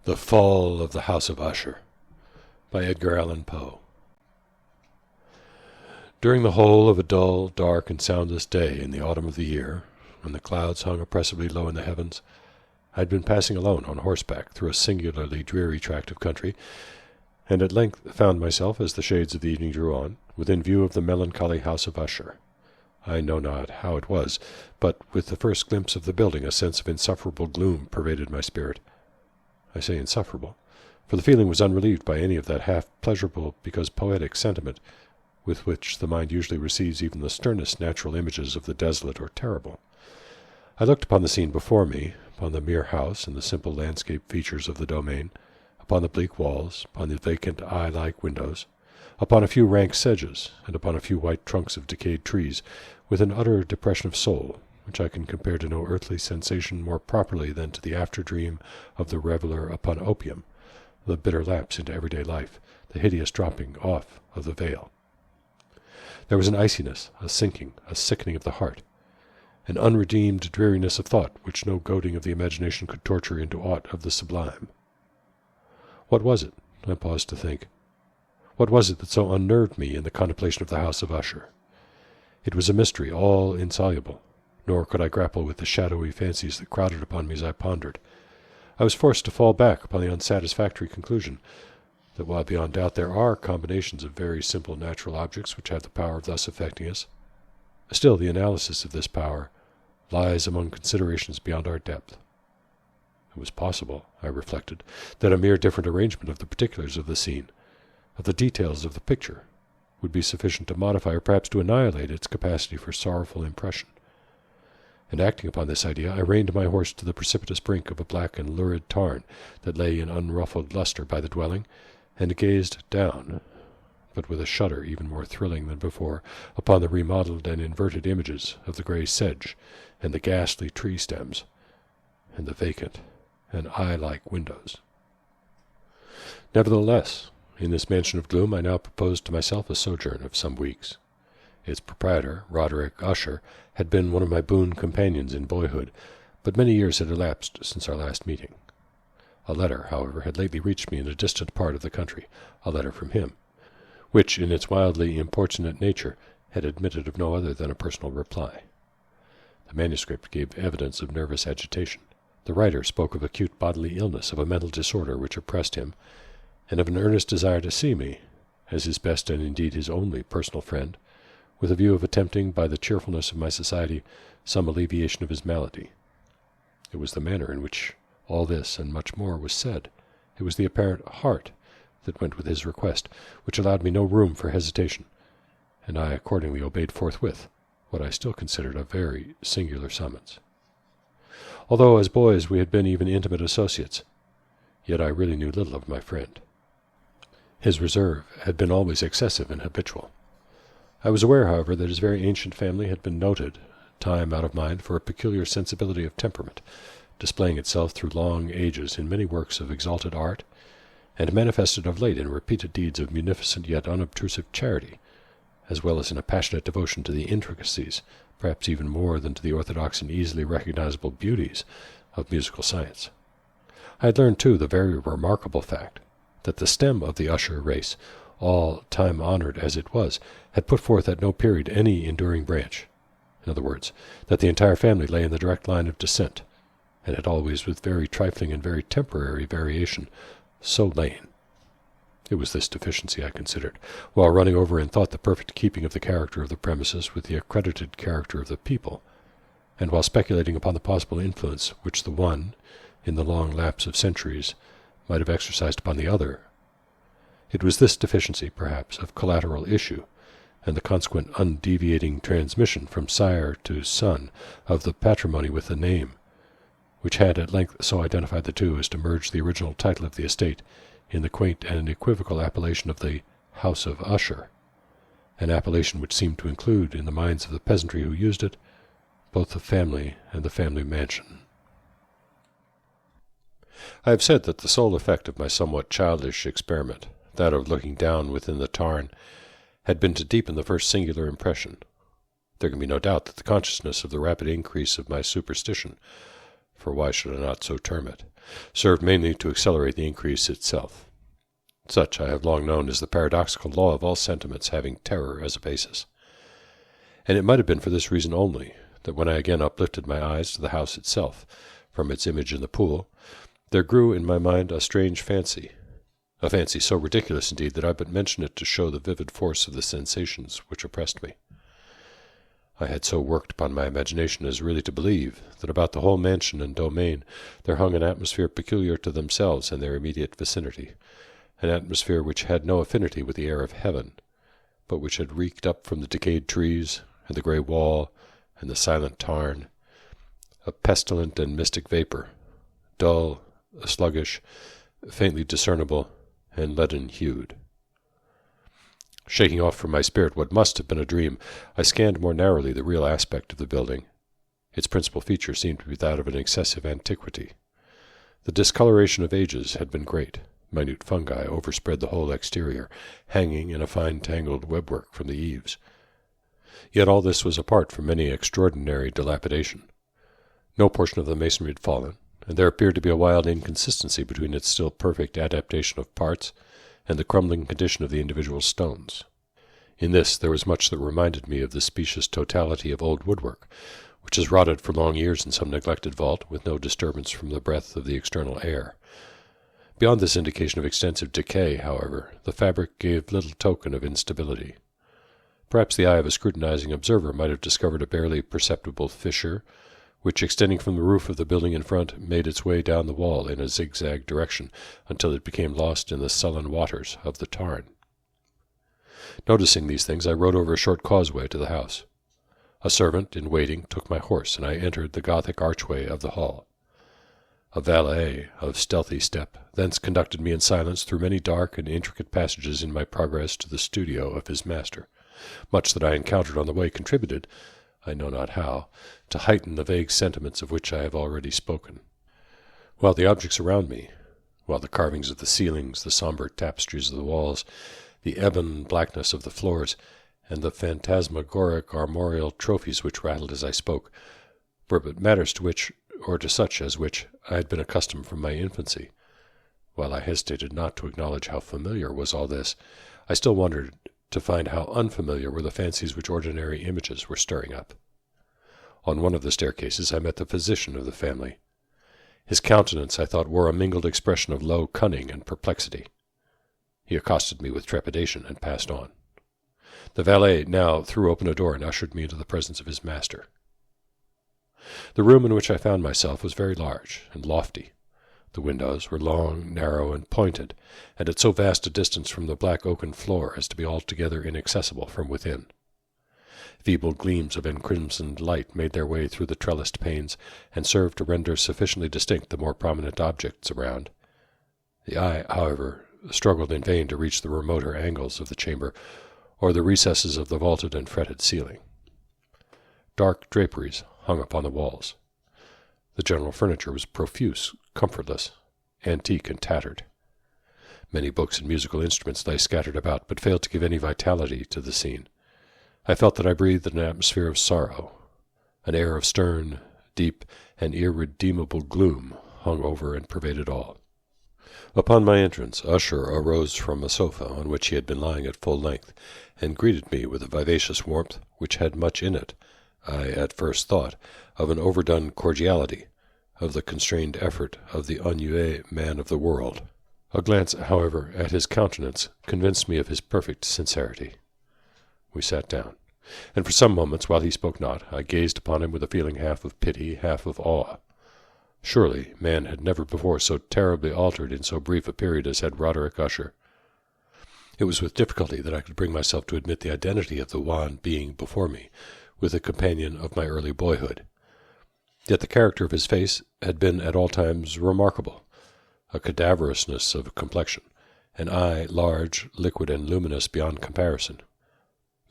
The Fall of the House of Usher by Edgar Allan Poe. During the whole of a dull, dark, and soundless day in the autumn of the year, when the clouds hung oppressively low in the heavens, I had been passing alone on horseback through a singularly dreary tract of country, and at length found myself, as the shades of the evening drew on, within view of the melancholy House of Usher. I know not how it was, but with the first glimpse of the building a sense of insufferable gloom pervaded my spirit. I say insufferable, for the feeling was unrelieved by any of that half-pleasurable because poetic sentiment with which the mind usually receives even the sternest natural images of the desolate or terrible. I looked upon the scene before me, upon the mere house and the simple landscape features of the domain, upon the bleak walls, upon the vacant eye-like windows, upon a few rank sedges, and upon a few white trunks of decayed trees, with an utter depression of soul, which I can compare to no earthly sensation more properly than to the after-dream of the reveller upon opium, the bitter lapse into everyday life, the hideous dropping off of the veil. There was an iciness, a sinking, a sickening of the heart, an unredeemed dreariness of thought which no goading of the imagination could torture into aught of the sublime. What was it? I paused to think. What was it that so unnerved me in the contemplation of the House of Usher? It was a mystery all insoluble, nor could I grapple with the shadowy fancies that crowded upon me as I pondered. I was forced to fall back upon the unsatisfactory conclusion that while beyond doubt there are combinations of very simple natural objects which have the power of thus affecting us, still the analysis of this power lies among considerations beyond our depth. It was possible, I reflected, that a mere different arrangement of the particulars of the scene, of the details of the picture, would be sufficient to modify or perhaps to annihilate its capacity for sorrowful impression. And acting upon this idea, I reined my horse to the precipitous brink of a black and lurid tarn that lay in unruffled lustre by the dwelling, and gazed down, but with a shudder even more thrilling than before, upon the remodelled and inverted images of the grey sedge, and the ghastly tree stems, and the vacant and eye-like windows. Nevertheless, in this mansion of gloom I now proposed to myself a sojourn of some weeks. Its proprietor, Roderick Usher, had been one of my boon companions in boyhood, but many years had elapsed since our last meeting. A letter, however, had lately reached me in a distant part of the country, a letter from him, which, in its wildly importunate nature, had admitted of no other than a personal reply. The manuscript gave evidence of nervous agitation. The writer spoke of acute bodily illness, of a mental disorder which oppressed him, and of an earnest desire to see me, as his best and indeed his only personal friend, with a view of attempting, by the cheerfulness of my society, some alleviation of his malady. It was the manner in which all this and much more was said, it was the apparent heart that went with his request, which allowed me no room for hesitation, and I accordingly obeyed forthwith what I still considered a very singular summons. Although as boys we had been even intimate associates, yet I really knew little of my friend. His reserve had been always excessive and habitual. I was aware, however, that his very ancient family had been noted, time out of mind, for a peculiar sensibility of temperament, displaying itself through long ages in many works of exalted art, and manifested of late in repeated deeds of munificent yet unobtrusive charity, as well as in a passionate devotion to the intricacies, perhaps even more than to the orthodox and easily recognizable beauties, of musical science. I had learned, too, the very remarkable fact that the stem of the Usher race, all time-honored as it was, had put forth at no period any enduring branch. In other words, that the entire family lay in the direct line of descent, and had always, with very trifling and very temporary variation, so lain. It was this deficiency I considered, while running over in thought the perfect keeping of the character of the premises with the accredited character of the people, and while speculating upon the possible influence which the one, in the long lapse of centuries, might have exercised upon the other. It was this deficiency, perhaps, of collateral issue, and the consequent undeviating transmission from sire to son of the patrimony with the name, which had at length so identified the two as to merge the original title of the estate in the quaint and equivocal appellation of the House of Usher, an appellation which seemed to include, in the minds of the peasantry who used it, both the family and the family mansion. I have said that the sole effect of my somewhat childish experiment, that of looking down within the tarn, had been to deepen the first singular impression. There can be no doubt that the consciousness of the rapid increase of my superstition for why should I not so term it, served mainly to accelerate the increase itself. Such I have long known is the paradoxical law of all sentiments having terror as a basis. And it might have been for this reason only that when I again uplifted my eyes to the house itself, from its image in the pool, there grew in my mind a strange fancy, a fancy so ridiculous indeed that I but mention it to show the vivid force of the sensations which oppressed me. I had so worked upon my imagination as really to believe that about the whole mansion and domain there hung an atmosphere peculiar to themselves and their immediate vicinity, an atmosphere which had no affinity with the air of heaven, but which had reeked up from the decayed trees, and the grey wall, and the silent tarn, a pestilent and mystic vapor, dull, sluggish, faintly discernible, and leaden-hued. Shaking off from my spirit what must have been a dream, I scanned more narrowly the real aspect of the building. Its principal feature seemed to be that of an excessive antiquity. The discoloration of ages had been great. Minute fungi overspread the whole exterior, hanging in a fine tangled webwork from the eaves. Yet all this was apart from any extraordinary dilapidation. No portion of the masonry had fallen, and there appeared to be a wild inconsistency between its still perfect adaptation of parts and the crumbling condition of the individual stones. In this there was much that reminded me of the specious totality of old woodwork, which has rotted for long years in some neglected vault, with no disturbance from the breath of the external air. Beyond this indication of extensive decay, however, the fabric gave little token of instability. Perhaps the eye of a scrutinizing observer might have discovered a barely perceptible fissure, which, extending from the roof of the building in front, made its way down the wall in a zigzag direction until it became lost in the sullen waters of the tarn. Noticing these things, I rode over a short causeway to the house. A servant in waiting took my horse, and I entered the Gothic archway of the hall. A valet of stealthy step thence conducted me in silence through many dark and intricate passages in my progress to the studio of his master. Much that I encountered on the way contributed, I know not how, to heighten the vague sentiments of which I have already spoken. While the objects around me, while the carvings of the ceilings, the sombre tapestries of the walls, the ebon blackness of the floors, and the phantasmagoric armorial trophies which rattled as I spoke, were but matters to which, or to such as which, I had been accustomed from my infancy. While I hesitated not to acknowledge how familiar was all this, I still wondered to find how unfamiliar were the fancies which ordinary images were stirring up. On one of the staircases I met the physician of the family. His countenance, I thought, wore a mingled expression of low cunning and perplexity. He accosted me with trepidation and passed on. The valet now threw open a door and ushered me into the presence of his master. The room in which I found myself was very large and lofty. The windows were long, narrow, and pointed, and at so vast a distance from the black oaken floor as to be altogether inaccessible from within. Feeble gleams of encrimsoned light made their way through the trellised panes, and served to render sufficiently distinct the more prominent objects around. The eye, however, struggled in vain to reach the remoter angles of the chamber, or the recesses of the vaulted and fretted ceiling. Dark draperies hung upon the walls. The general furniture was profuse, comfortless, antique, and tattered. Many books and musical instruments lay scattered about, but failed to give any vitality to the scene. I felt that I breathed an atmosphere of sorrow. An air of stern, deep, and irredeemable gloom hung over and pervaded all. Upon my entrance, Usher arose from a sofa on which he had been lying at full length, and greeted me with a vivacious warmth which had much in it, I at first thought, of an overdone cordiality, of the constrained effort of the ennuyé man of the world. A glance, however, at his countenance convinced me of his perfect sincerity. We sat down, and for some moments, while he spoke not, I gazed upon him with a feeling half of pity, half of awe. Surely man had never before so terribly altered in so brief a period as had Roderick Usher. It was with difficulty that I could bring myself to admit the identity of the wan being before me with the companion of my early boyhood. Yet the character of his face had been at all times remarkable, a cadaverousness of complexion, an eye large, liquid, and luminous beyond comparison,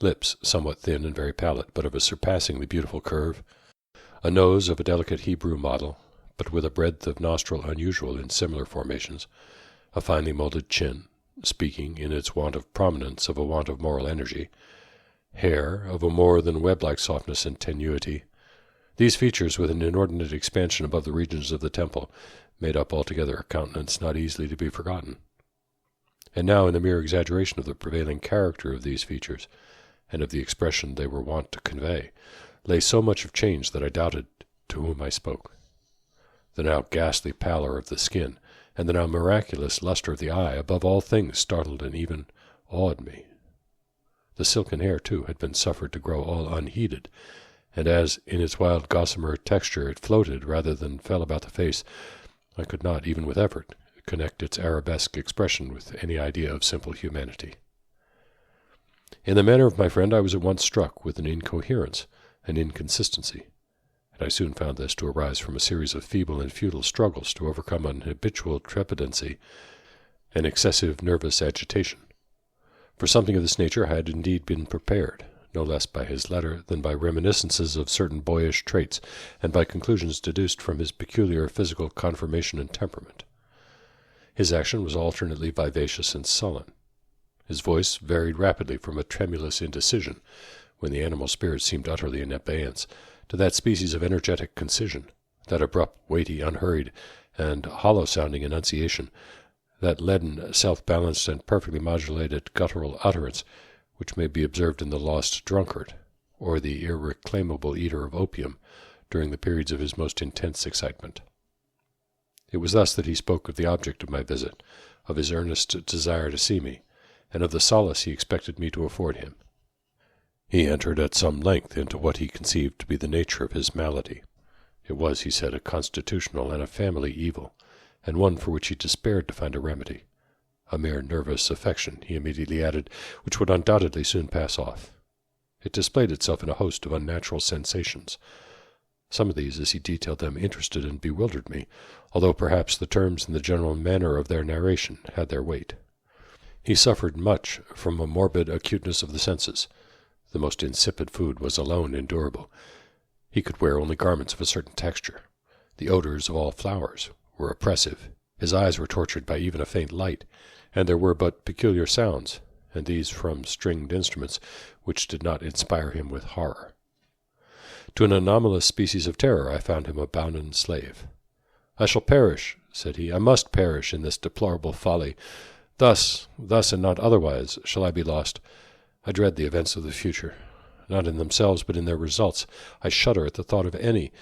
lips somewhat thin and very pallid, but of a surpassingly beautiful curve, a nose of a delicate Hebrew model, but with a breadth of nostril unusual in similar formations, a finely molded chin, speaking, in its want of prominence, of a want of moral energy, hair of a more than web-like softness and tenuity, These features, with an inordinate expansion above the regions of the temple, made up altogether a countenance not easily to be forgotten. And now, in the mere exaggeration of the prevailing character of these features, and of the expression they were wont to convey, lay so much of change that I doubted to whom I spoke. The now ghastly pallor of the skin, and the now miraculous luster of the eye, above all things startled and even awed me. The silken hair, too, had been suffered to grow all unheeded, and as, in its wild gossamer texture, it floated rather than fell about the face, I could not, even with effort, connect its arabesque expression with any idea of simple humanity. In the manner of my friend I was at once struck with an incoherence, an inconsistency, and I soon found this to arise from a series of feeble and futile struggles to overcome an habitual trepidancy, an excessive nervous agitation. For something of this nature I had indeed been prepared, no less by his letter than by reminiscences of certain boyish traits, and by conclusions deduced from his peculiar physical conformation and temperament. His action was alternately vivacious and sullen. His voice varied rapidly from a tremulous indecision, when the animal spirit seemed utterly in abeyance, to that species of energetic concision, that abrupt, weighty, unhurried, and hollow-sounding enunciation, that leaden, self-balanced, and perfectly modulated guttural utterance, which may be observed in the lost drunkard, or the irreclaimable eater of opium, during the periods of his most intense excitement. It was thus that he spoke of the object of my visit, of his earnest desire to see me, and of the solace he expected me to afford him. He entered at some length into what he conceived to be the nature of his malady. It was, he said, a constitutional and a family evil, and one for which he despaired to find a remedy. A mere nervous affection, he immediately added, which would undoubtedly soon pass off. It displayed itself in a host of unnatural sensations. Some of these, as he detailed them, interested and bewildered me, although perhaps the terms and the general manner of their narration had their weight. He suffered much from a morbid acuteness of the senses. The most insipid food was alone endurable. He could wear only garments of a certain texture. The odors of all flowers were oppressive. His eyes were tortured by even a faint light, and there were but peculiar sounds, and these from stringed instruments, which did not inspire him with horror. To an anomalous species of terror I found him a bounden slave. "I shall perish," said he. "I must perish in this deplorable folly. Thus, and not otherwise, shall I be lost. I dread the events of the future, not in themselves, but in their results. I shudder at the thought of any,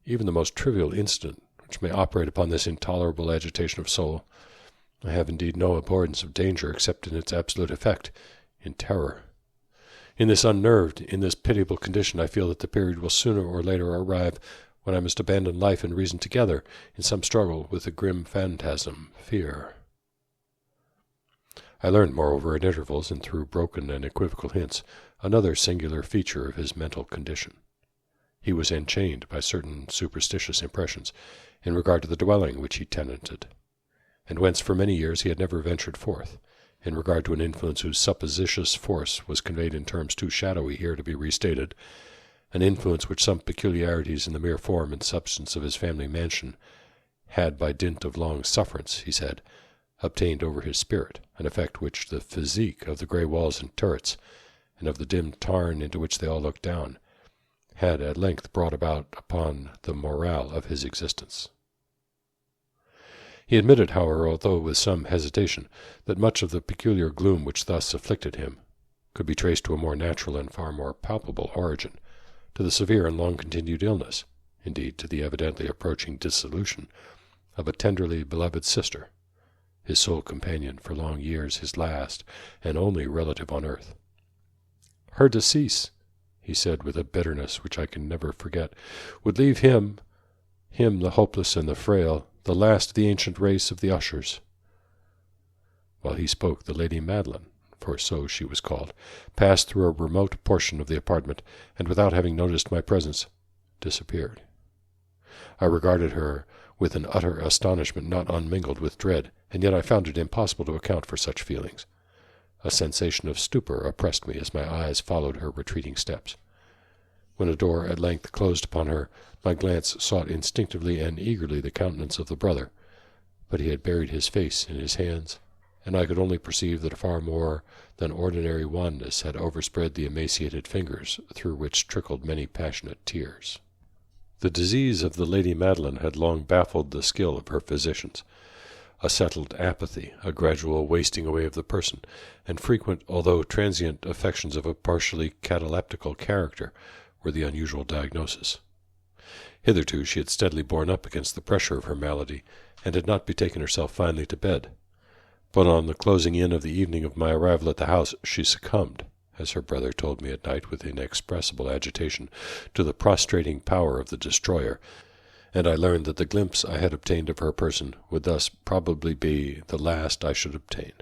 even the most trivial incident, which may operate upon this intolerable agitation of soul. I have indeed no abhorrence of danger except in its absolute effect, in terror. In this unnerved, in this pitiable condition, I feel that the period will sooner or later arrive when I must abandon life and reason together in some struggle with the grim phantasm, fear." I learned, moreover, at intervals and through broken and equivocal hints, another singular feature of his mental condition. He was enchained by certain superstitious impressions in regard to the dwelling which he tenanted, and whence for many years he had never ventured forth, in regard to an influence whose supposititious force was conveyed in terms too shadowy here to be restated, an influence which some peculiarities in the mere form and substance of his family mansion had, by dint of long sufferance, he said, obtained over his spirit, an effect which the physique of the grey walls and turrets, and of the dim tarn into which they all looked down, had at length brought about upon the morale of his existence. He admitted, however, although with some hesitation, that much of the peculiar gloom which thus afflicted him could be traced to a more natural and far more palpable origin, to the severe and long-continued illness, indeed to the evidently approaching dissolution, of a tenderly beloved sister, his sole companion for long years, his last and only relative on earth. "Her decease," he said with a bitterness which I can never forget, "would leave him, the hopeless and the frail, the last of the ancient race of the Ushers." While he spoke, the Lady Madeline, for so she was called, passed through a remote portion of the apartment, and without having noticed my presence, disappeared. I regarded her with an utter astonishment not unmingled with dread, and yet I found it impossible to account for such feelings. A sensation of stupor oppressed me as my eyes followed her retreating steps. When a door at length closed upon her, my glance sought instinctively and eagerly the countenance of the brother, but he had buried his face in his hands, and I could only perceive that a far more than ordinary wanness had overspread the emaciated fingers through which trickled many passionate tears. The disease of the Lady Madeline had long baffled the skill of her physicians. A settled apathy, a gradual wasting away of the person, and frequent, although transient, affections of a partially cataleptical character were the unusual diagnosis. Hitherto she had steadily borne up against the pressure of her malady, and had not betaken herself finally to bed. But on the closing in of the evening of my arrival at the house, she succumbed, as her brother told me at night with inexpressible agitation, to the prostrating power of the destroyer, and I learned that the glimpse I had obtained of her person would thus probably be the last I should obtain,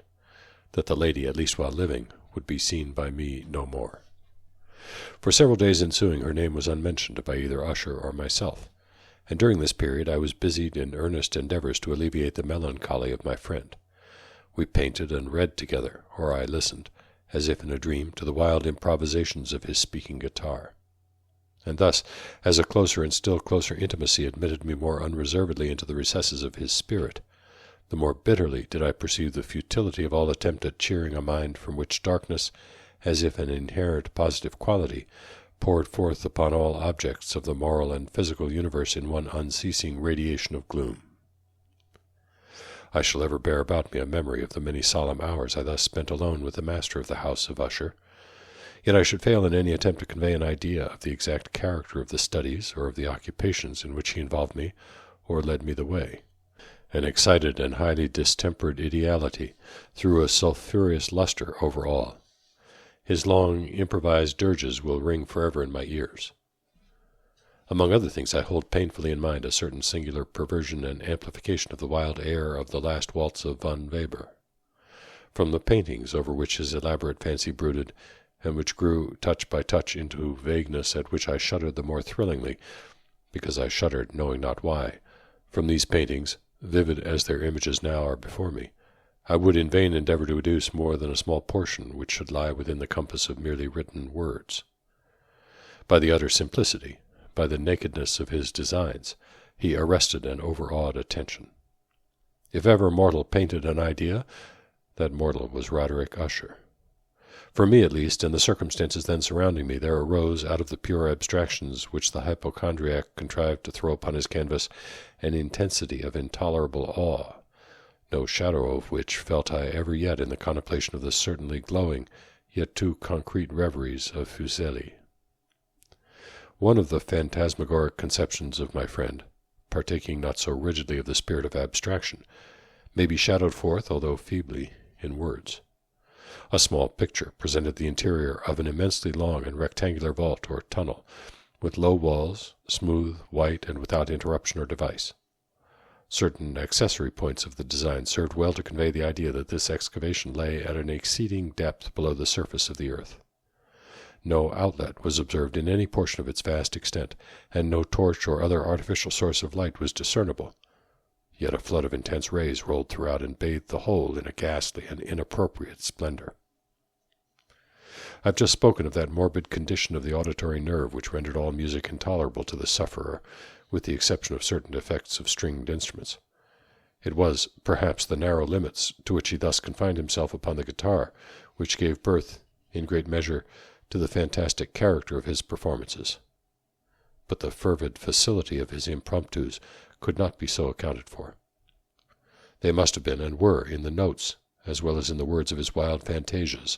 that the lady, at least while living, would be seen by me no more. For several days ensuing her name was unmentioned by either Usher or myself, and during this period I was busied in earnest endeavors to alleviate the melancholy of my friend. We painted and read together, or I listened, as if in a dream, to the wild improvisations of his speaking guitar. And thus, as a closer and still closer intimacy admitted me more unreservedly into the recesses of his spirit, the more bitterly did I perceive the futility of all attempt at cheering a mind from which darkness, as if an inherent positive quality, poured forth upon all objects of the moral and physical universe in one unceasing radiation of gloom. I shall ever bear about me a memory of the many solemn hours I thus spent alone with the master of the House of Usher. Yet I should fail in any attempt to convey an idea of the exact character of the studies or of the occupations in which he involved me or led me the way. An excited and highly distempered ideality threw a sulphureous luster over all. His long improvised dirges will ring forever in my ears. Among other things, I hold painfully in mind a certain singular perversion and amplification of the wild air of the last waltz of von Weber. From the paintings over which his elaborate fancy brooded, and which grew touch by touch into vagueness at which I shuddered the more thrillingly, because I shuddered knowing not why, from these paintings, vivid as their images now are before me, I would in vain endeavor to deduce more than a small portion which should lie within the compass of merely written words. By the utter simplicity, by the nakedness of his designs, he arrested and overawed attention. If ever mortal painted an idea, that mortal was Roderick Usher. For me, at least, in the circumstances then surrounding me, there arose, out of the pure abstractions which the hypochondriac contrived to throw upon his canvas, an intensity of intolerable awe, no shadow of which felt I ever yet in the contemplation of the certainly glowing, yet too concrete reveries of Fuseli. One of the phantasmagoric conceptions of my friend, partaking not so rigidly of the spirit of abstraction, may be shadowed forth, although feebly, in words. A small picture presented the interior of an immensely long and rectangular vault or tunnel, with low walls, smooth, white, and without interruption or device. Certain accessory points of the design served well to convey the idea that this excavation lay at an exceeding depth below the surface of the earth. No outlet was observed in any portion of its vast extent, and no torch or other artificial source of light was discernible. Yet a flood of intense rays rolled throughout and bathed the whole in a ghastly and inappropriate splendor. I have just spoken of that morbid condition of the auditory nerve which rendered all music intolerable to the sufferer, with the exception of certain defects of stringed instruments. It was, perhaps, the narrow limits to which he thus confined himself upon the guitar, which gave birth, in great measure, to the fantastic character of his performances. But the fervid facility of his impromptus could not be so accounted for. They must have been and were in the notes, as well as in the words of his wild fantasias,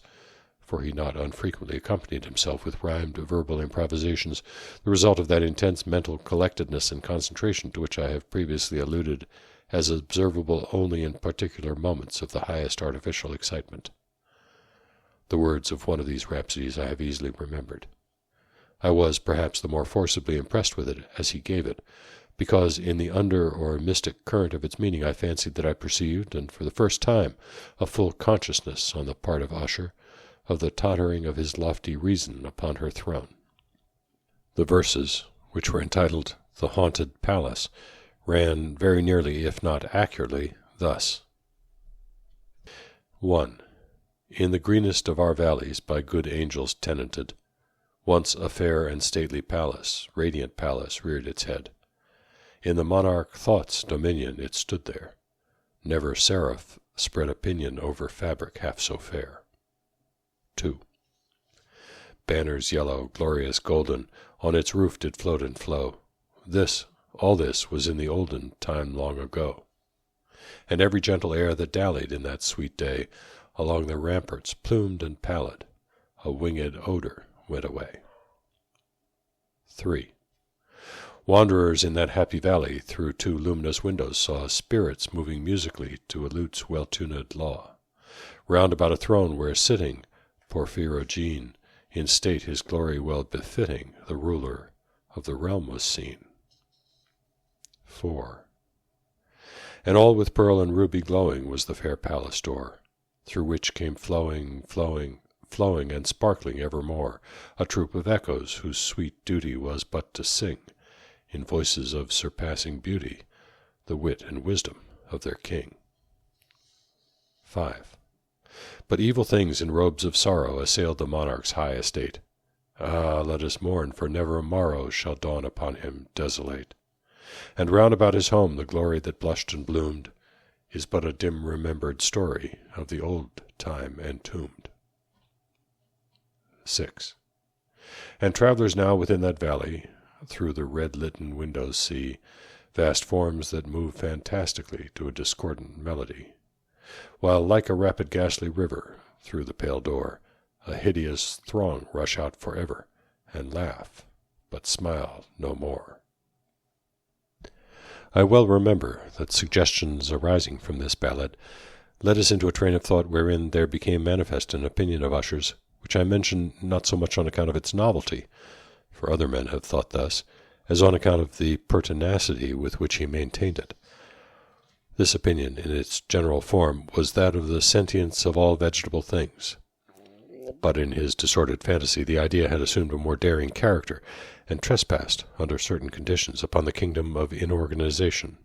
for he not unfrequently accompanied himself with rhymed verbal improvisations, the result of that intense mental collectedness and concentration to which I have previously alluded as observable only in particular moments of the highest artificial excitement. The words of one of these rhapsodies I have easily remembered. I was, perhaps, the more forcibly impressed with it as he gave it, because in the under or mystic current of its meaning I fancied that I perceived, and for the first time, a full consciousness on the part of Usher of the tottering of his lofty reason upon her throne. The verses, which were entitled The Haunted Palace, ran very nearly, if not accurately, thus. 1. In the greenest of our valleys, by good angels tenanted, once a fair and stately palace, radiant palace, reared its head. In the monarch Thought's dominion it stood there. Never seraph spread a pinion over fabric half so fair. 2. Banners yellow, glorious golden, on its roof did float and flow. All this was in the olden time long ago, and every gentle air that dallied in that sweet day along the ramparts, plumed and pallid, a winged odor went away. 3. Wanderers in that happy valley through 2 luminous windows saw spirits moving musically to a lute's well-tuned law, round about a throne where sitting Porphyrogene, in state his glory well befitting, the ruler of the realm was seen. 4. And all with pearl and ruby glowing was the fair palace door, through which came flowing and sparkling evermore a troop of echoes whose sweet duty was but to sing, in voices of surpassing beauty, the wit and wisdom of their king. 5. But evil things in robes of sorrow assailed the monarch's high estate. Ah, let us mourn, for never a morrow shall dawn upon him desolate. And round about his home the glory that blushed and bloomed is but a dim remembered story of the old time entombed. 6. And travelers now within that valley through the red-litten windows see vast forms that move fantastically to a discordant melody, while like a rapid ghastly river through the pale door a hideous throng rush out forever and laugh, but smile no more. I well remember that suggestions arising from this ballad led us into a train of thought wherein there became manifest an opinion of Usher's, which I mention not so much on account of its novelty, for other men have thought thus, as on account of the pertinacity with which he maintained it. This opinion, in its general form, was that of the sentience of all vegetable things. But in his disordered fantasy the idea had assumed a more daring character, and trespassed, under certain conditions, upon the kingdom of inorganization.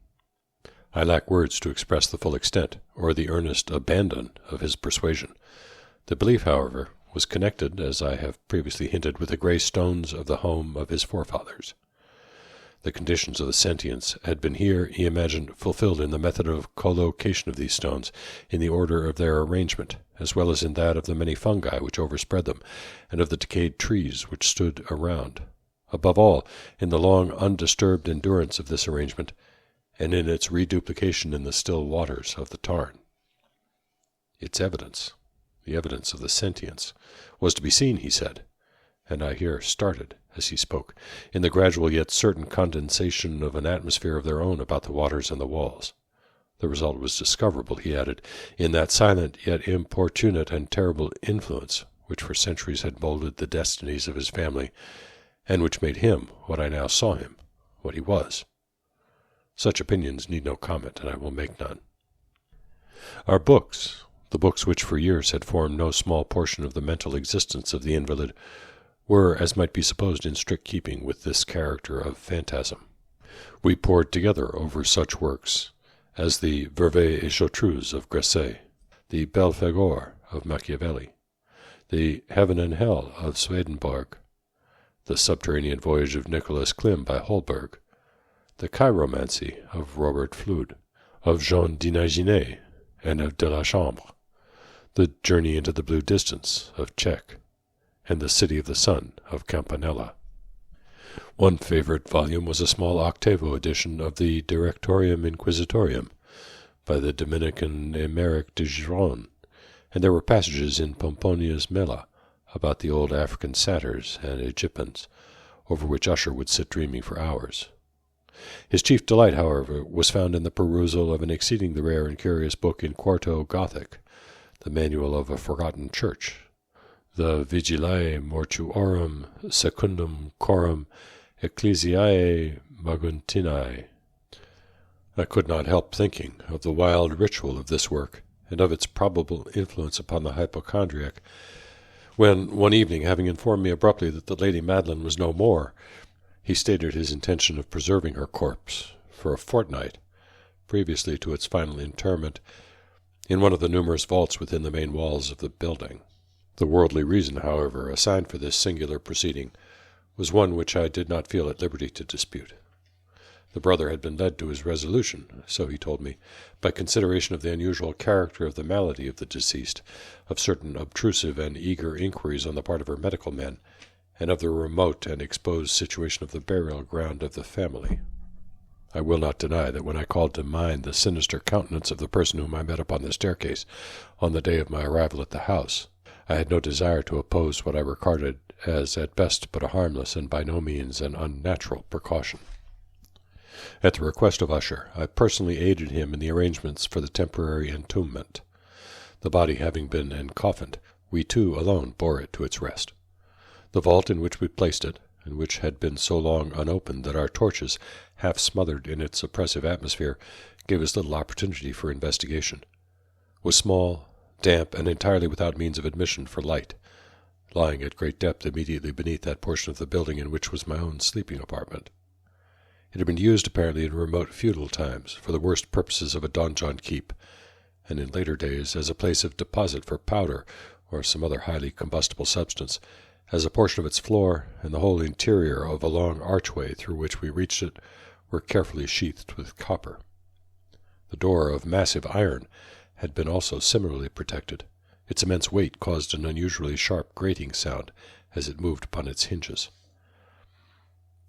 I lack words to express the full extent, or the earnest abandon of his persuasion. The belief, however, was connected, as I have previously hinted, with the grey stones of the home of his forefathers. The conditions of the sentience had been here, he imagined, fulfilled in the method of collocation of these stones, in the order of their arrangement, as well as in that of the many fungi which overspread them, and of the decayed trees which stood around. Above all, in the long undisturbed endurance of this arrangement, and in its reduplication in the still waters of the tarn. Its evidence, the evidence of the sentience, was to be seen, he said, and I here started, as he spoke, in the gradual yet certain condensation of an atmosphere of their own about the waters and the walls. The result was discoverable, he added, in that silent yet importunate and terrible influence which for centuries had moulded the destinies of his family, and which made him what I now saw him, what he was. Such opinions need no comment, and I will make none. Our books, the books which for years had formed no small portion of the mental existence of the invalid, were, as might be supposed, in strict keeping with this character of phantasm. We pored together over such works as the Vervet et Chartreuse of Gresset, the Belphegor of Machiavelli, the Heaven and Hell of Swedenborg, the Subterranean Voyage of Nicholas Klim by Holberg, the Chiromancy of Robert Fludd, of Jean d'Inaginet, and of de la Chambre, the Journey into the Blue Distance of Czech, and the City of the Sun of Campanella. One favorite volume was a small octavo edition of the Directorium Inquisitorium by the Dominican Emeric de Giron, and there were passages in Pomponia's Mela about the old African satyrs and Egyptians, over which Usher would sit dreaming for hours. His chief delight, however, was found in the perusal of an exceedingly rare and curious book in quarto Gothic, the manual of a forgotten church, the Vigilae Mortuorum Secundum Coram Ecclesiae Maguntinae. I could not help thinking of the wild ritual of this work, and of its probable influence upon the hypochondriac, when, one evening, having informed me abruptly that the Lady Madeline was no more, he stated his intention of preserving her corpse for a fortnight, previously to its final interment, in one of the numerous vaults within the main walls of the building. The worldly reason, however, assigned for this singular proceeding was one which I did not feel at liberty to dispute. The brother had been led to his resolution, so he told me, by consideration of the unusual character of the malady of the deceased, of certain obtrusive and eager inquiries on the part of her medical men, and of the remote and exposed situation of the burial ground of the family. I will not deny that when I called to mind the sinister countenance of the person whom I met upon the staircase on the day of my arrival at the house, I had no desire to oppose what I regarded as at best but a harmless and by no means an unnatural precaution. At the request of Usher, I personally aided him in the arrangements for the temporary entombment. The body having been encoffined, we two alone bore it to its rest. The vault in which we placed it, and which had been so long unopened that our torches, half smothered in its oppressive atmosphere, gave us little opportunity for investigation, was small, damp, and entirely without means of admission for light, lying at great depth immediately beneath that portion of the building in which was my own sleeping apartment. It had been used apparently in remote feudal times for the worst purposes of a donjon keep, and in later days as a place of deposit for powder or some other highly combustible substance, as a portion of its floor and the whole interior of a long archway through which we reached it were carefully sheathed with copper. The door of massive iron had been also similarly protected. Its immense weight caused an unusually sharp grating sound as it moved upon its hinges.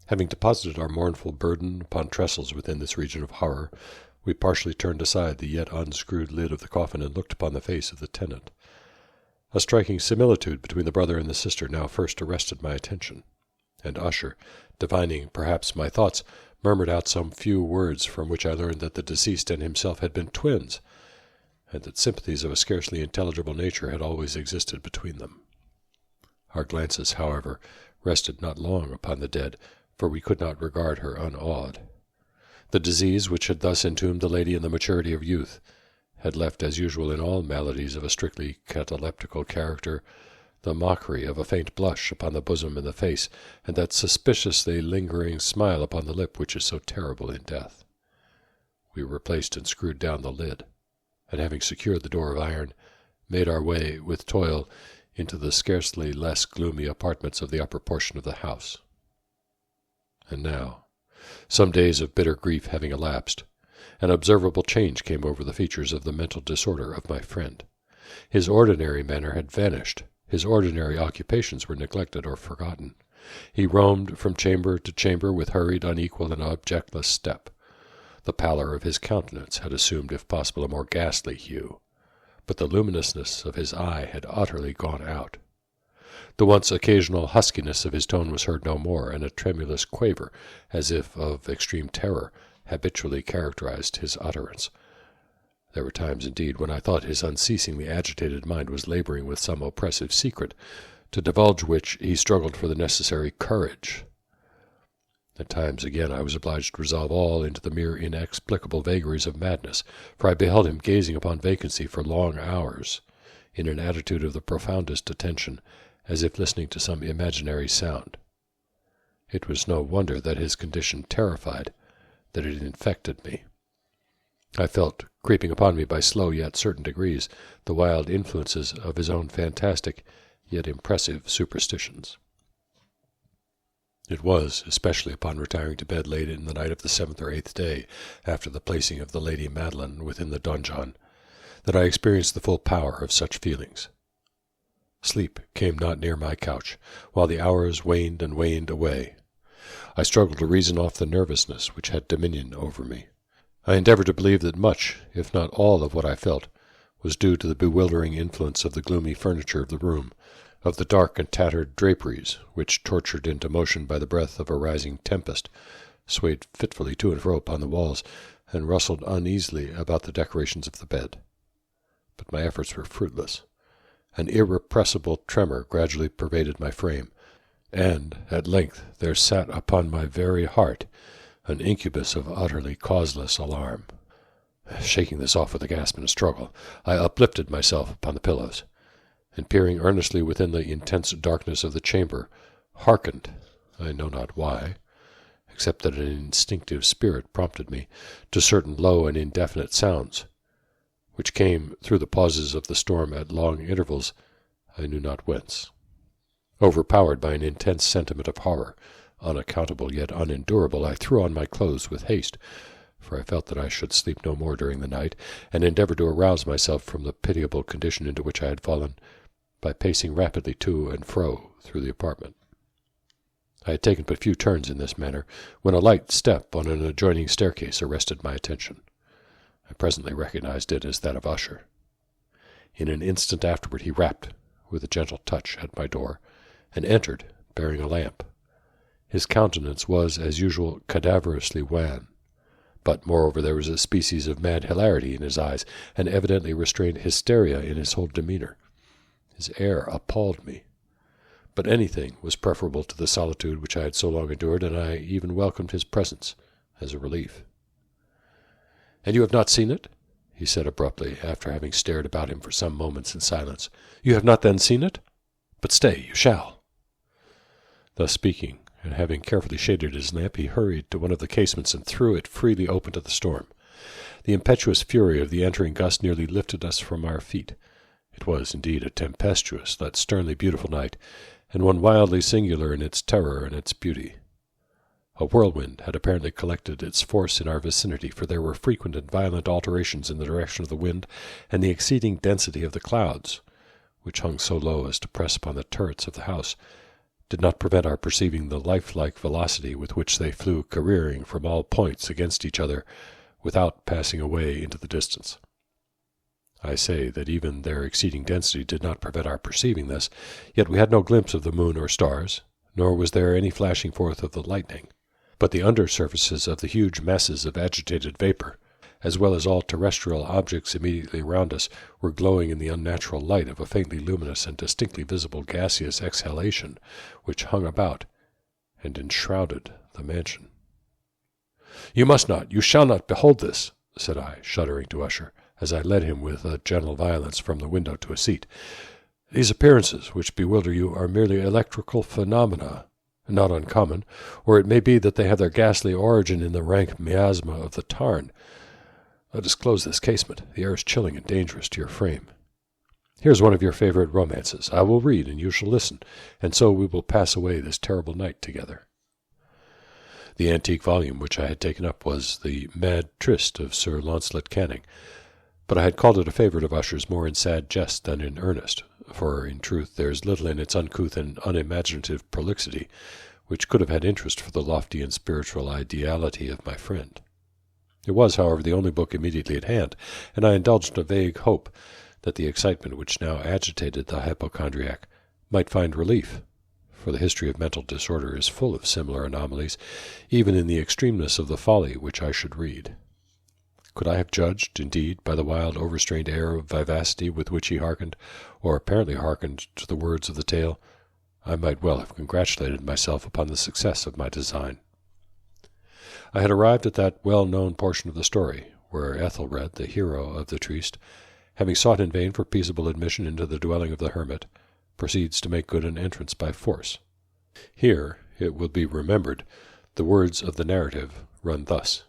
Having deposited our mournful burden upon trestles within this region of horror, we partially turned aside the yet unscrewed lid of the coffin and looked upon the face of the tenant. A striking similitude between the brother and the sister now first arrested my attention, and Usher, divining perhaps my thoughts, murmured out some few words from which I learned that the deceased and himself had been twins, and that sympathies of a scarcely intelligible nature had always existed between them. Our glances, however, rested not long upon the dead, for we could not regard her unawed. The disease which had thus entombed the lady in the maturity of youth had left, as usual in all maladies of a strictly cataleptical character, the mockery of a faint blush upon the bosom and the face, and that suspiciously lingering smile upon the lip which is so terrible in death. We replaced and screwed down the lid, and having secured the door of iron, made our way with toil into the scarcely less gloomy apartments of the upper portion of the house. And now, some days of bitter grief having elapsed, an observable change came over the features of the mental disorder of my friend. His ordinary manner had vanished. His ordinary occupations were neglected or forgotten. He roamed from chamber to chamber with hurried, unequal, and objectless step. The pallor of his countenance had assumed, if possible, a more ghastly hue, but the luminousness of his eye had utterly gone out. The once occasional huskiness of his tone was heard no more, and a tremulous quaver, as if of extreme terror, habitually characterized his utterance. There were times, indeed, when I thought his unceasingly agitated mind was laboring with some oppressive secret, to divulge which he struggled for the necessary courage. At times, again, I was obliged to resolve all into the mere inexplicable vagaries of madness, for I beheld him gazing upon vacancy for long hours, in an attitude of the profoundest attention, as if listening to some imaginary sound. It was no wonder that his condition terrified, that it infected me. I felt, creeping upon me by slow yet certain degrees, the wild influences of his own fantastic yet impressive superstitions. It was, especially upon retiring to bed late in the night of the 7th or 8th day after the placing of the Lady Madeline within the donjon, that I experienced the full power of such feelings. Sleep came not near my couch, while the hours waned and waned away. I struggled to reason off the nervousness which had dominion over me. I endeavored to believe that much, if not all, of what I felt was due to the bewildering influence of the gloomy furniture of the room, of the dark and tattered draperies, which, tortured into motion by the breath of a rising tempest, swayed fitfully to and fro upon the walls, and rustled uneasily about the decorations of the bed. But my efforts were fruitless. An irrepressible tremor gradually pervaded my frame, and, at length, there sat upon my very heart an incubus of utterly causeless alarm. Shaking this off with a gasp and a struggle, I uplifted myself upon the pillows, and peering earnestly within the intense darkness of the chamber, hearkened, I know not why, except that an instinctive spirit prompted me, to certain low and indefinite sounds, which came through the pauses of the storm at long intervals, I knew not whence. Overpowered by an intense sentiment of horror, unaccountable yet unendurable, I threw on my clothes with haste, for I felt that I should sleep no more during the night, and endeavored to arouse myself from the pitiable condition into which I had fallen, by pacing rapidly to and fro through the apartment. I had taken but few turns in this manner, when a light step on an adjoining staircase arrested my attention. I presently recognized it as that of Usher. In an instant afterward he rapped, with a gentle touch, at my door, and entered, bearing a lamp. His countenance was, as usual, cadaverously wan, but, moreover, there was a species of mad hilarity in his eyes, and evidently restrained hysteria in his whole demeanor. His air appalled me. But anything was preferable to the solitude which I had so long endured, and I even welcomed his presence as a relief. "And you have not seen it?" he said abruptly, after having stared about him for some moments in silence. "You have not then seen it? But stay, you shall." Thus speaking, and having carefully shaded his lamp, he hurried to one of the casements and threw it freely open to the storm. The impetuous fury of the entering gust nearly lifted us from our feet. It was, indeed, a tempestuous, that sternly beautiful night, and one wildly singular in its terror and its beauty. A whirlwind had apparently collected its force in our vicinity, for there were frequent and violent alterations in the direction of the wind, and the exceeding density of the clouds, which hung so low as to press upon the turrets of the house, did not prevent our perceiving the lifelike velocity with which they flew careering from all points against each other, without passing away into the distance. I say that even their exceeding density did not prevent our perceiving this, yet we had no glimpse of the moon or stars, nor was there any flashing forth of the lightning. But the under surfaces of the huge masses of agitated vapor, as well as all terrestrial objects immediately around us, were glowing in the unnatural light of a faintly luminous and distinctly visible gaseous exhalation which hung about and enshrouded the mansion. "You must not, you shall not behold this," said I, shuddering, to Usher, as I led him with a gentle violence from the window to a seat. "These appearances which bewilder you are merely electrical phenomena, not uncommon, or it may be that they have their ghastly origin in the rank miasma of the tarn. Let us close this casement. The air is chilling and dangerous to your frame. Here is one of your favorite romances. I will read, and you shall listen, and so we will pass away this terrible night together." The antique volume which I had taken up was the Mad Trist of Sir Launcelot Canning, but I had called it a favorite of Usher's more in sad jest than in earnest, for, in truth, there is little in its uncouth and unimaginative prolixity which could have had interest for the lofty and spiritual ideality of my friend. It was, however, the only book immediately at hand, and I indulged a vague hope that the excitement which now agitated the hypochondriac might find relief, for the history of mental disorder is full of similar anomalies, even in the extremeness of the folly which I should read. Could I have judged, indeed, by the wild, overstrained air of vivacity with which he hearkened, or apparently hearkened, to the words of the tale, I might well have congratulated myself upon the success of my design. I had arrived at that well-known portion of the story, where Ethelred, the hero of the Tryst, having sought in vain for peaceable admission into the dwelling of the hermit, proceeds to make good an entrance by force. Here, it will be remembered, the words of the narrative run thus: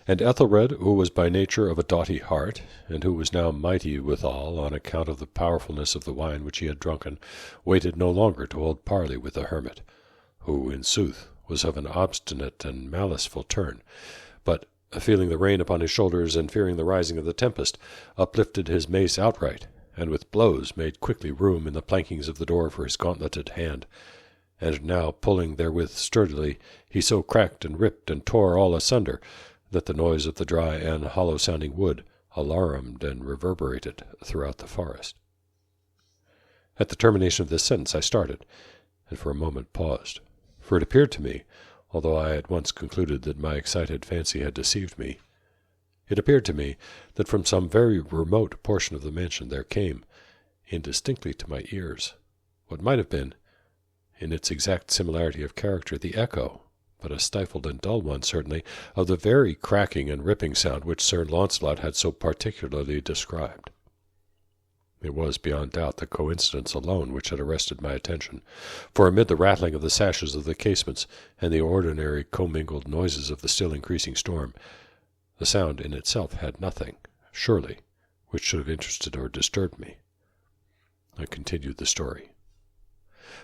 "And Ethelred, who was by nature of a doughty heart, and who was now mighty withal on account of the powerfulness of the wine which he had drunken, waited no longer to hold parley with the hermit, who, in sooth, was of an obstinate and maliceful turn, but, feeling the rain upon his shoulders and fearing the rising of the tempest, uplifted his mace outright, and with blows made quickly room in the plankings of the door for his gauntleted hand, and now pulling therewith sturdily, he so cracked and ripped and tore all asunder, that the noise of the dry and hollow-sounding wood alarumed and reverberated throughout the forest." At the termination of this sentence I started, and for a moment paused, for it appeared to me, although I at once concluded that my excited fancy had deceived me, it appeared to me that from some very remote portion of the mansion there came, indistinctly to my ears, what might have been, in its exact similarity of character, the echo, but a stifled and dull one certainly, of the very cracking and ripping sound which Sir Launcelot had so particularly described. It was, beyond doubt, the coincidence alone which had arrested my attention, for amid the rattling of the sashes of the casements and the ordinary commingled noises of the still increasing storm, the sound in itself had nothing, surely, which should have interested or disturbed me. I continued the story.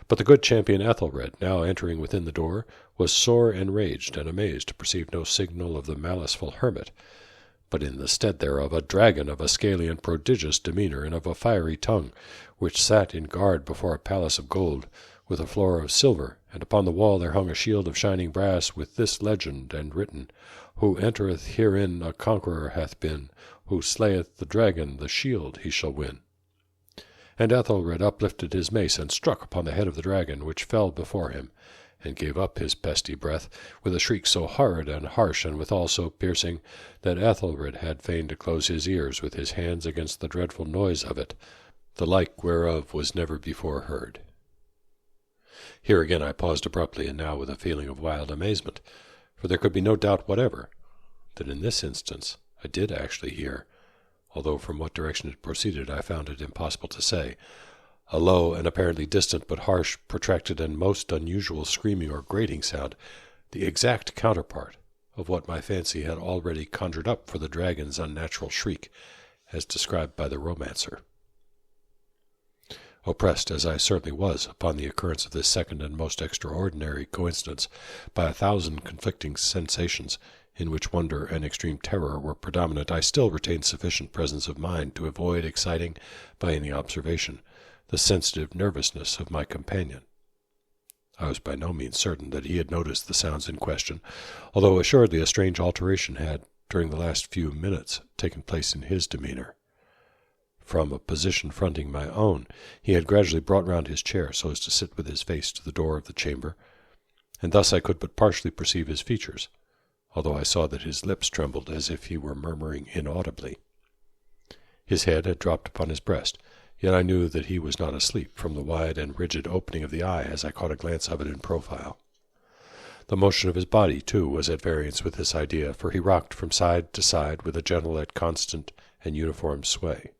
But the good champion Ethelred, now entering within the door, was sore enraged and amazed to perceive no signal of the maliceful hermit, but in the stead thereof a dragon of a scaly and prodigious demeanor and of a fiery tongue, which sat in guard before a palace of gold, with a floor of silver, and upon the wall there hung a shield of shining brass with this legend and written, Who entereth herein a conqueror hath been, who slayeth the dragon, the shield he shall win. And Ethelred uplifted his mace and struck upon the head of the dragon, which fell before him, and gave up his pesty breath, with a shriek so horrid and harsh, and withal so piercing, that Ethelred had fain to close his ears with his hands against the dreadful noise of it, the like whereof was never before heard. Here again I paused abruptly, and now with a feeling of wild amazement, for there could be no doubt whatever that in this instance I did actually hear, although from what direction it proceeded I found it impossible to say, a low and apparently distant but harsh, protracted, and most unusual screaming or grating sound, the exact counterpart of what my fancy had already conjured up for the dragon's unnatural shriek, as described by the romancer. Oppressed, as I certainly was, upon the occurrence of this second and most extraordinary coincidence, by 1,000 conflicting sensations, in which wonder and extreme terror were predominant, I still retained sufficient presence of mind to avoid exciting, by any observation, the sensitive nervousness of my companion. I was by no means certain that he had noticed the sounds in question, although assuredly a strange alteration had, during the last few minutes, taken place in his demeanor. From a position fronting my own, he had gradually brought round his chair so as to sit with his face to the door of the chamber, and thus I could but partially perceive his features, although I saw that his lips trembled as if he were murmuring inaudibly. His head had dropped upon his breast, yet I knew that he was not asleep from the wide and rigid opening of the eye as I caught a glance of it in profile. The motion of his body, too, was at variance with this idea, for he rocked from side to side with a gentle yet constant and uniform sway.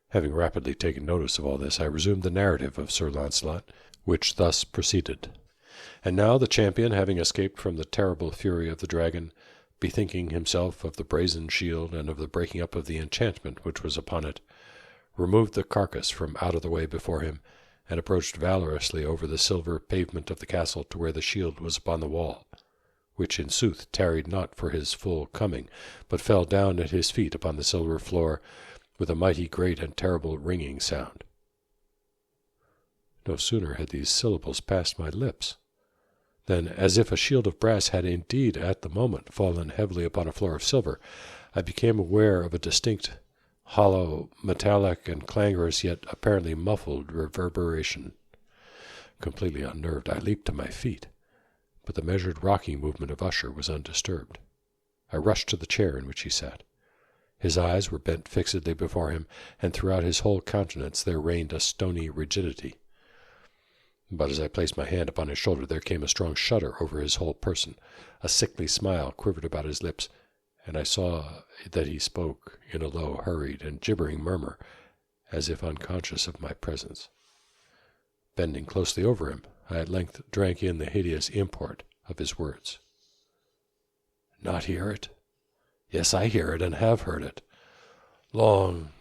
Having rapidly taken notice of all this, I resumed the narrative of Sir Launcelot, which thus proceeded. And now the champion, having escaped from the terrible fury of the dragon, bethinking himself of the brazen shield and of the breaking up of the enchantment which was upon it, removed the carcass from out of the way before him, and approached valorously over the silver pavement of the castle to where the shield was upon the wall, which in sooth tarried not for his full coming, but fell down at his feet upon the silver floor, with a mighty great and terrible ringing sound. No sooner had these syllables passed my lips, than, as if a shield of brass had indeed at the moment fallen heavily upon a floor of silver, I became aware of a distinct, hollow, metallic, and clangorous, yet apparently muffled reverberation. Completely unnerved, I leaped to my feet, but the measured rocking movement of Usher was undisturbed. I rushed to the chair in which he sat. His eyes were bent fixedly before him, and throughout his whole countenance there reigned a stony rigidity. But as I placed my hand upon his shoulder, there came a strong shudder over his whole person. A sickly smile quivered about his lips, and I saw that he spoke in a low, hurried, and gibbering murmur, as if unconscious of my presence. Bending closely over him, I at length drank in the hideous import of his words. "Not hear it? Yes, I hear it, and have heard it. Long,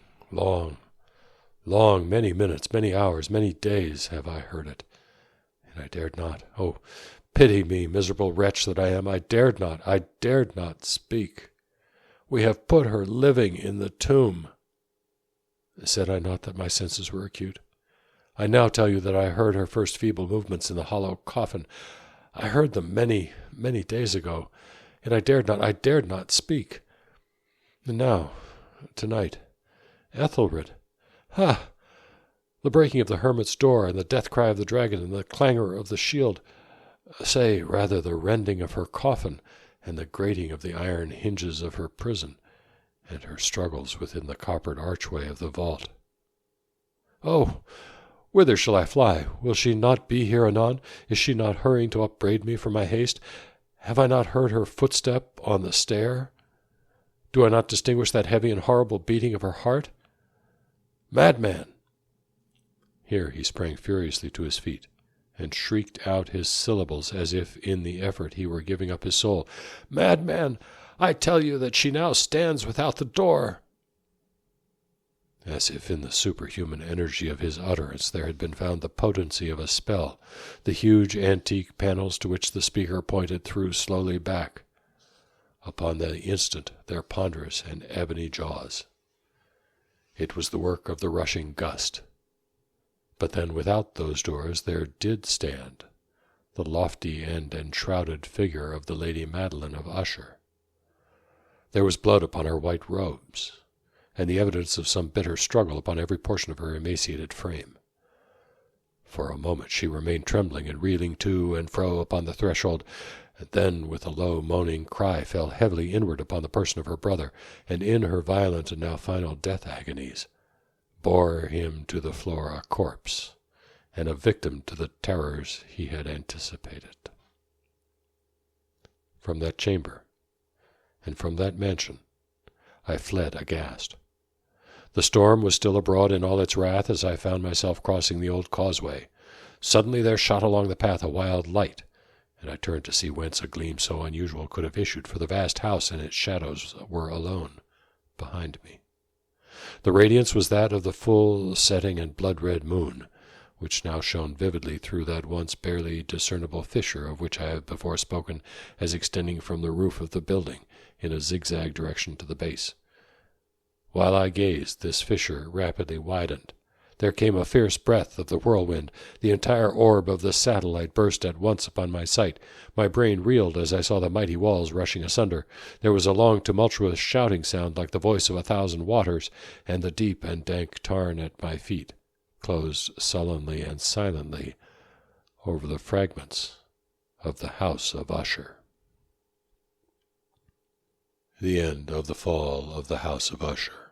many minutes, many hours, many days have I heard it. And I dared not, oh, pity me, miserable wretch that I am, I dared not speak. We have put her living in the tomb. Said I not that my senses were acute? I now tell you that I heard her first feeble movements in the hollow coffin. I heard them many, many days ago, and I dared not speak. And now, tonight, Ethelred, ha! The breaking of the hermit's door, and the death cry of the dragon, and the clangor of the shield, say, rather, the rending of her coffin, and the grating of the iron hinges of her prison, and her struggles within the coppered archway of the vault. Oh, whither shall I fly? Will she not be here anon? Is she not hurrying to upbraid me for my haste? Have I not heard her footstep on the stair? Do I not distinguish that heavy and horrible beating of her heart? Madman!" Here he sprang furiously to his feet, and shrieked out his syllables as if in the effort he were giving up his soul. "Madman! I tell you that she now stands without the door." As if in the superhuman energy of his utterance there had been found the potency of a spell, the huge antique panels to which the speaker pointed threw slowly back, upon the instant, their ponderous and ebony jaws. It was the work of the rushing gust. But then without those doors there did stand the lofty and enshrouded figure of the Lady Madeline of Usher. There was blood upon her white robes, and the evidence of some bitter struggle upon every portion of her emaciated frame. For a moment she remained trembling and reeling to and fro upon the threshold, and then with a low moaning cry fell heavily inward upon the person of her brother, and in her violent and now final death agonies bore him to the floor a corpse, and a victim to the terrors he had anticipated. From that chamber, and from that mansion, I fled aghast. The storm was still abroad in all its wrath as I found myself crossing the old causeway. Suddenly there shot along the path a wild light, and I turned to see whence a gleam so unusual could have issued, for the vast house and its shadows were alone behind me. The radiance was that of the full setting and blood-red moon, which now shone vividly through that once barely discernible fissure of which I have before spoken as extending from the roof of the building in a zigzag direction to the base. While I gazed, this fissure rapidly widened. There came a fierce breath of the whirlwind. The entire orb of the satellite burst at once upon my sight. My brain reeled as I saw the mighty walls rushing asunder. There was a long tumultuous shouting sound like the voice of 1,000 waters, and the deep and dank tarn at my feet closed sullenly and silently over the fragments of the House of Usher. The end of the fall of the House of Usher.